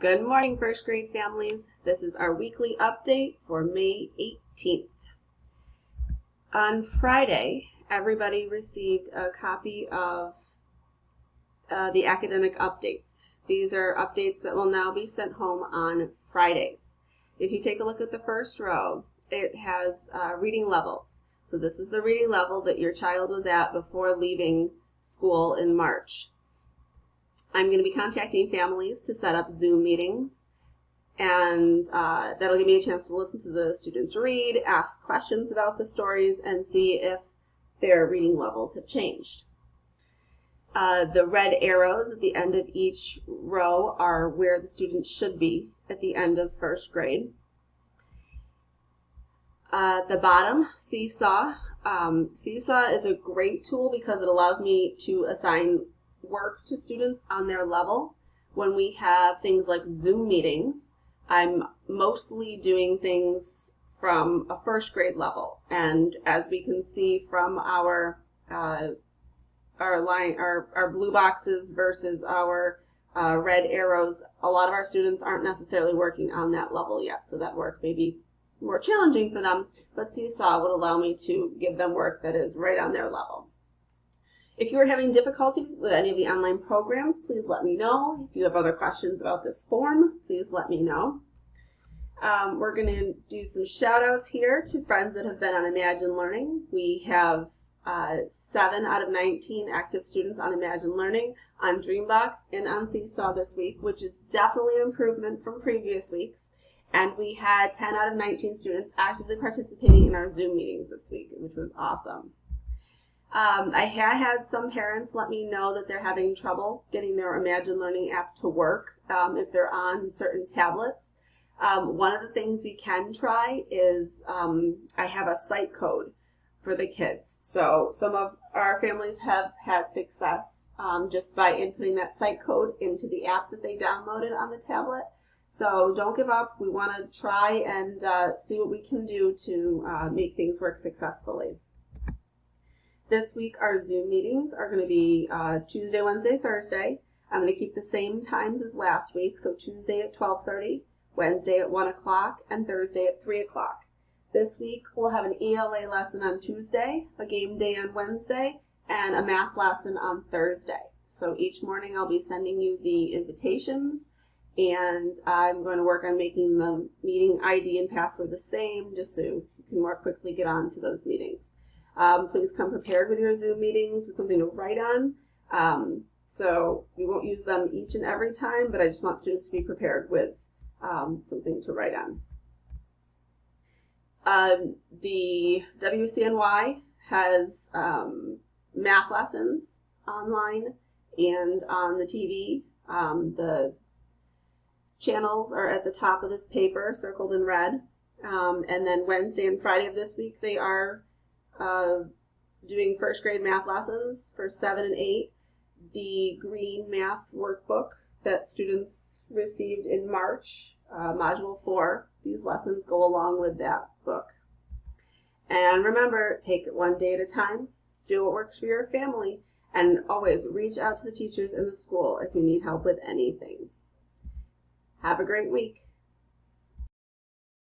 Good morning, first grade families. This is our weekly update for May 18th. On Friday, everybody received a copy of the academic updates. These are updates that will now be sent home on Fridays. If you take a look at the first row, it has reading levels. So this is the reading level that your child was at before leaving school in March. I'm going to be contacting families to set up Zoom meetings, and that'll give me a chance to listen to the students read, ask questions about the stories, and see if their reading levels have changed. The red arrows at the end of each row are where the students should be at the end of first grade. The bottom, Seesaw. Seesaw is a great tool because it allows me to assign work to students on their level. When we have things like Zoom meetings, I'm mostly doing things from a first grade level, and as we can see from our blue boxes versus our red arrows, a lot of our students aren't necessarily working on that level yet, so that work may be more challenging for them, but Seesaw would allow me to give them work that is right on their level. If you are having difficulties with any of the online programs, please let me know. If you have other questions about this form, please let me know. We're going to do some shout outs here to friends that have been on Imagine Learning. We have 7 out of 19 active students on Imagine Learning, on Dreambox, and on Seesaw this week, which is definitely an improvement from previous weeks. And we had 10 out of 19 students actively participating in our Zoom meetings this week, which was awesome. I had some parents let me know that they're having trouble getting their Imagine Learning app to work if they're on certain tablets. One of the things we can try is I have a site code for the kids. So some of our families have had success just by inputting that site code into the app that they downloaded on the tablet. So don't give up. We want to try and see what we can do to make things work successfully. This week, our Zoom meetings are going to be Tuesday, Wednesday, Thursday. I'm going to keep the same times as last week, so Tuesday at 12:30, Wednesday at 1 o'clock, and Thursday at 3 o'clock. This week, we'll have an ELA lesson on Tuesday, a game day on Wednesday, and a math lesson on Thursday. So each morning, I'll be sending you the invitations, and I'm going to work on making the meeting ID and password the same, just so you can more quickly get on to those meetings. Please come prepared with your Zoom meetings with something to write on. So we won't use them each and every time, but I just want students to be prepared with something to write on. The WCNY has math lessons online and on the TV. The channels are at the top of this paper, circled in red. And then Wednesday and Friday of this week, they are doing first grade math lessons for 7 and 8. The green math workbook that students received in March, Module 4, these lessons go along with that book. And remember, take it one day at a time, do what works for your family, and always reach out to the teachers in the school if you need help with anything. Have a great week.